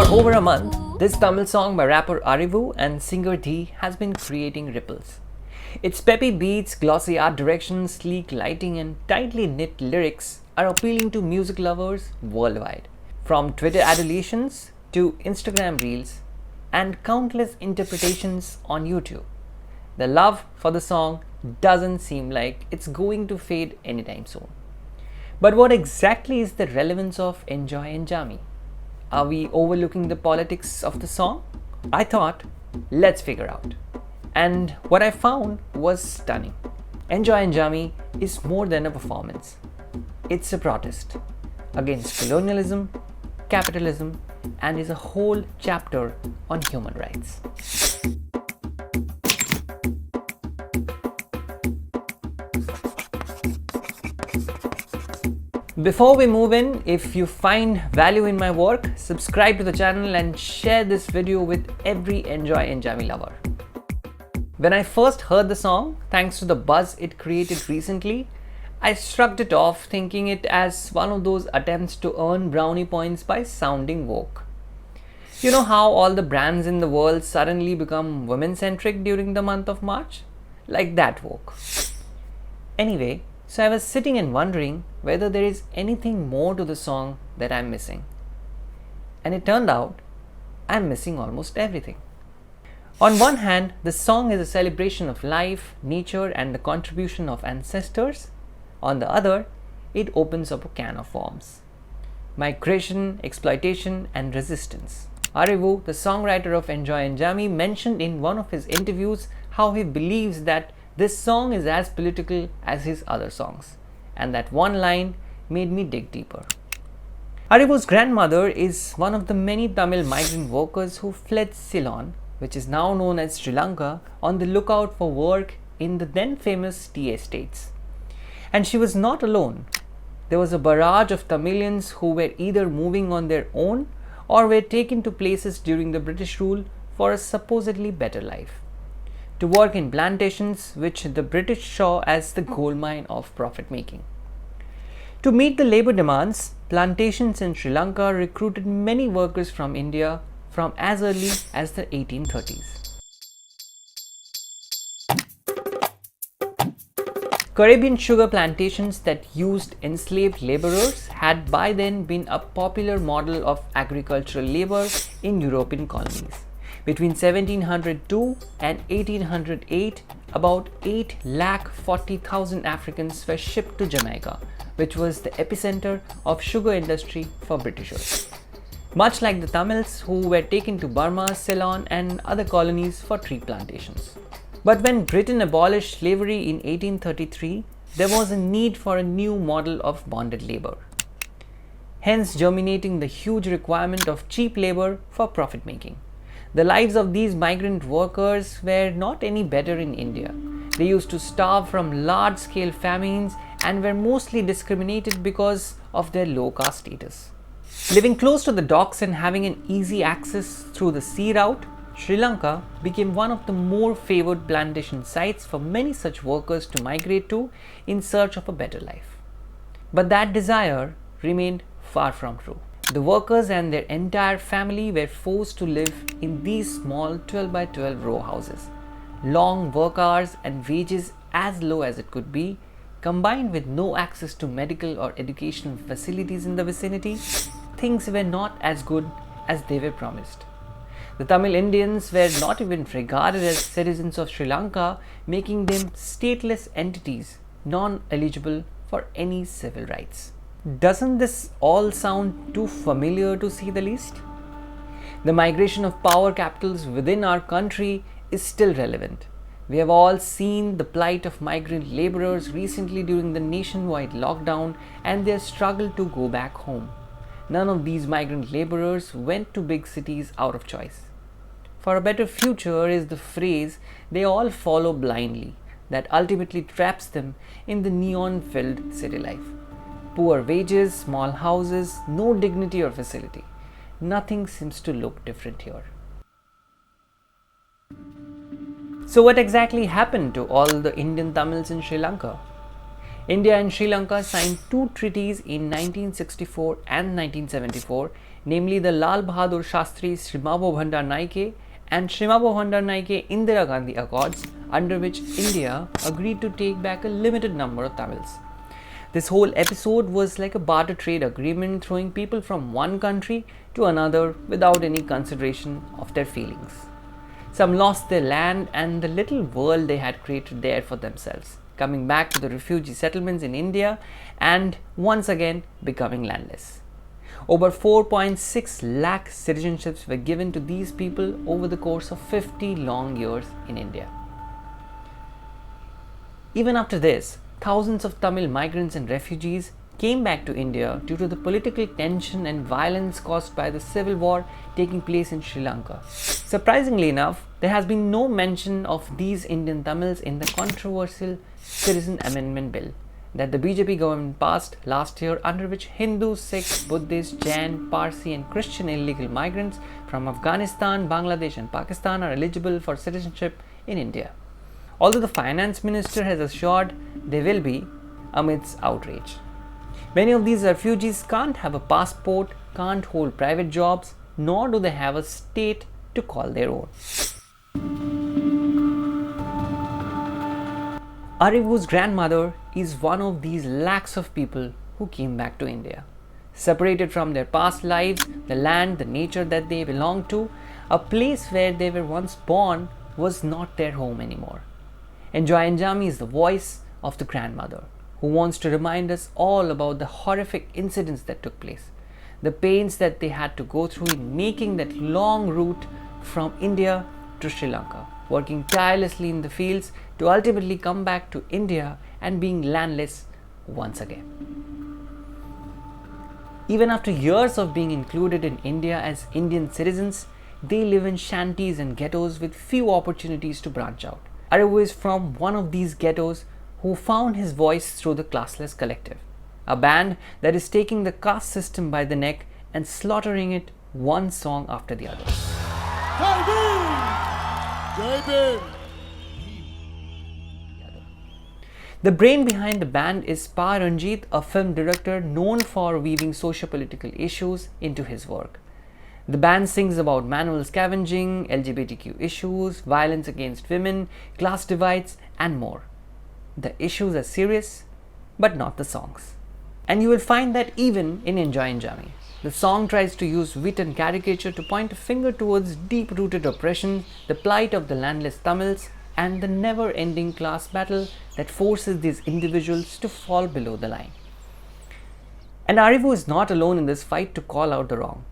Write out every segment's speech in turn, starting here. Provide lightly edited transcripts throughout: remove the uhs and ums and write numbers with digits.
For over a month, this Tamil song by rapper Arivu and singer Dhee has been creating ripples. Its peppy beats, glossy art direction, sleek lighting, and tightly knit lyrics are appealing to music lovers worldwide. From Twitter adulations to Instagram reels and countless interpretations on YouTube, the love for the song doesn't seem like it's going to fade anytime soon. But what exactly is the relevance of Enjoy Enjaami? Are we overlooking the politics of the song? I thought, let's figure out. And what I found was stunning. Enjoy Enjaami is more than a performance. It's a protest against colonialism, capitalism, and is a whole chapter on human rights. Before we move in, if you find value in my work, subscribe to the channel and share this video with every Enjoy Enjaami lover. When I first heard the song, thanks to the buzz it created recently, I shrugged it off, thinking it as one of those attempts to earn brownie points by sounding woke. You know how all the brands in the world suddenly become women-centric during the month of March? Like that woke. Anyway, so I was sitting and wondering whether there is anything more to the song that I'm missing. And it turned out I'm missing almost everything. On one hand, the song is a celebration of life, nature, and the contribution of ancestors. On the other, it opens up a can of worms: migration, exploitation, and resistance. Arivu, the songwriter of Enjoy Enjaami, mentioned in one of his interviews how he believes that this song is as political as his other songs, and that one line made me dig deeper. Arivu's grandmother is one of the many Tamil migrant workers who fled Cylon, which is now known as Sri Lanka, on the lookout for work in the then famous tea estates. And she was not alone. There was a barrage of Tamilians who were either moving on their own or were taken to places during the British rule for a supposedly better life, to work in plantations which the British saw as the gold mine of profit making. To meet the labor demands, plantations in Sri Lanka recruited many workers from India from as early as the 1830s. Caribbean sugar plantations that used enslaved laborers had by then been a popular model of agricultural labor in European colonies. Between 1702 and 1808, about 8,40,000 Africans were shipped to Jamaica, which was the epicenter of sugar industry for Britishers. Much like the Tamils who were taken to Burma, Ceylon, and other colonies for tree plantations. But when Britain abolished slavery in 1833, there was a need for a new model of bonded labor, hence germinating the huge requirement of cheap labor for profit making. The lives of these migrant workers were not any better in India. They used to starve from large-scale famines and were mostly discriminated because of their low caste status. Living close to the docks and having an easy access through the sea route, Sri Lanka became one of the more favored plantation sites for many such workers to migrate to in search of a better life. But that desire remained far from true. The workers and their entire family were forced to live in these small 12 by 12 row houses. Long work hours and wages as low as it could be, combined with no access to medical or educational facilities in the vicinity, things were not as good as they were promised. The Tamil Indians were not even regarded as citizens of Sri Lanka, making them stateless entities, non-eligible for any civil rights. Doesn't this all sound too familiar to say the least? The migration of power capitals within our country is still relevant. We have all seen the plight of migrant laborers recently during the nationwide lockdown and their struggle to go back home. None of these migrant laborers went to big cities out of choice. For a better future is the phrase they all follow blindly that ultimately traps them in the neon-filled city life. Poor wages, small houses, no dignity or facility. Nothing seems to look different here. So what exactly happened to all the Indian Tamils in Sri Lanka? India and Sri Lanka signed two treaties in 1964 and 1974, namely the Lal Bahadur Shastri Shrimavo Bhandar Naike and Shrimavo Bhandar Naike Indira Gandhi Accords, under which India agreed to take back a limited number of Tamils. This whole episode was like a barter trade agreement, throwing people from one country to another without any consideration of their feelings. Some lost their land and the little world they had created there for themselves, coming back to the refugee settlements in India and once again becoming landless. Over 4.6 lakh citizenships were given to these people over the course of 50 long years in India. Even after this, thousands of Tamil migrants and refugees came back to India due to the political tension and violence caused by the civil war taking place in Sri Lanka. Surprisingly enough, there has been no mention of these Indian Tamils in the controversial Citizen Amendment Bill that the BJP government passed last year, under which Hindu, Sikh, Buddhist, Jain, Parsi and Christian illegal migrants from Afghanistan, Bangladesh and Pakistan are eligible for citizenship in India. Although the finance minister has assured they will be, amidst outrage. Many of these refugees can't have a passport, can't hold private jobs, nor do they have a state to call their own. Arivu's grandmother is one of these lakhs of people who came back to India. Separated from their past lives, the land, the nature that they belonged to, a place where they were once born was not their home anymore. Enjoy Enjaami is the voice of the grandmother, who wants to remind us all about the horrific incidents that took place, the pains that they had to go through in making that long route from India to Sri Lanka, working tirelessly in the fields to ultimately come back to India and being landless once again. Even after years of being included in India as Indian citizens, they live in shanties and ghettos with few opportunities to branch out. Arivu is from one of these ghettos who found his voice through the Classless collective, a band that is taking the caste system by the neck and slaughtering it one song after the other. The brain behind the band is Pa Ranjit, a film director known for weaving socio-political issues into his work. The band sings about manual scavenging, LGBTQ issues, violence against women, class divides, and more. The issues are serious, but not the songs. And you will find that even in Enjoy Enjaami. The song tries to use wit and caricature to point a finger towards deep-rooted oppression, the plight of the landless Tamils, and the never-ending class battle that forces these individuals to fall below the line. And Arivu is not alone in this fight to call out the wrong.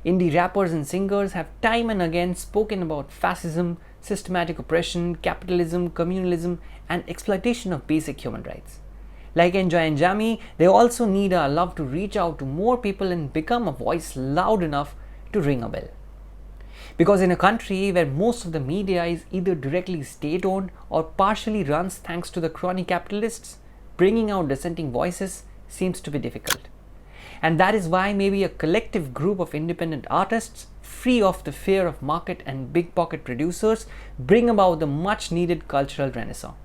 Indie rappers and singers have time and again spoken about fascism, systematic oppression, capitalism, communalism, and exploitation of basic human rights. Like Enjoy Enjaami, they also need our love to reach out to more people and become a voice loud enough to ring a bell. Because in a country where most of the media is either directly state-owned or partially runs thanks to the crony capitalists, bringing out dissenting voices seems to be difficult. And that is why maybe a collective group of independent artists, free of the fear of market and big pocket producers, bring about the much needed cultural renaissance.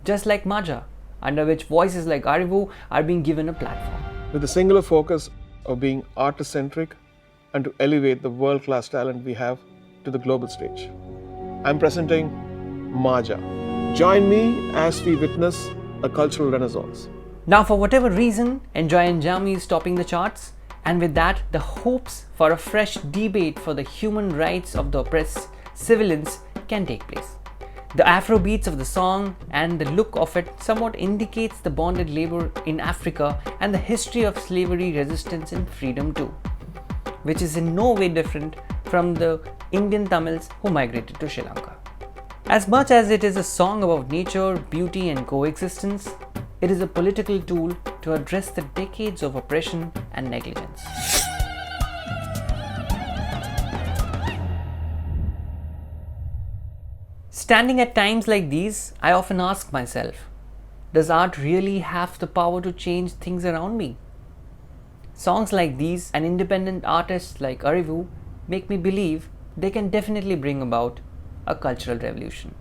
Just like Maja, under which voices like Arivu are being given a platform. With the singular focus of being artist-centric and to elevate the world-class talent we have to the global stage. I'm presenting Maja. Join me as we witness a cultural renaissance. Now, for whatever reason, Enjoy Enjaami is topping the charts, and with that, the hopes for a fresh debate for the human rights of the oppressed civilians can take place. The Afro beats of the song and the look of it somewhat indicates the bonded labor in Africa and the history of slavery, resistance and freedom too, which is in no way different from the Indian Tamils who migrated to Sri Lanka. As much as it is a song about nature, beauty and coexistence, it is a political tool to address the decades of oppression and negligence. Standing at times like these, I often ask myself, does art really have the power to change things around me? Songs like these and independent artists like Arivu make me believe they can definitely bring about a cultural revolution.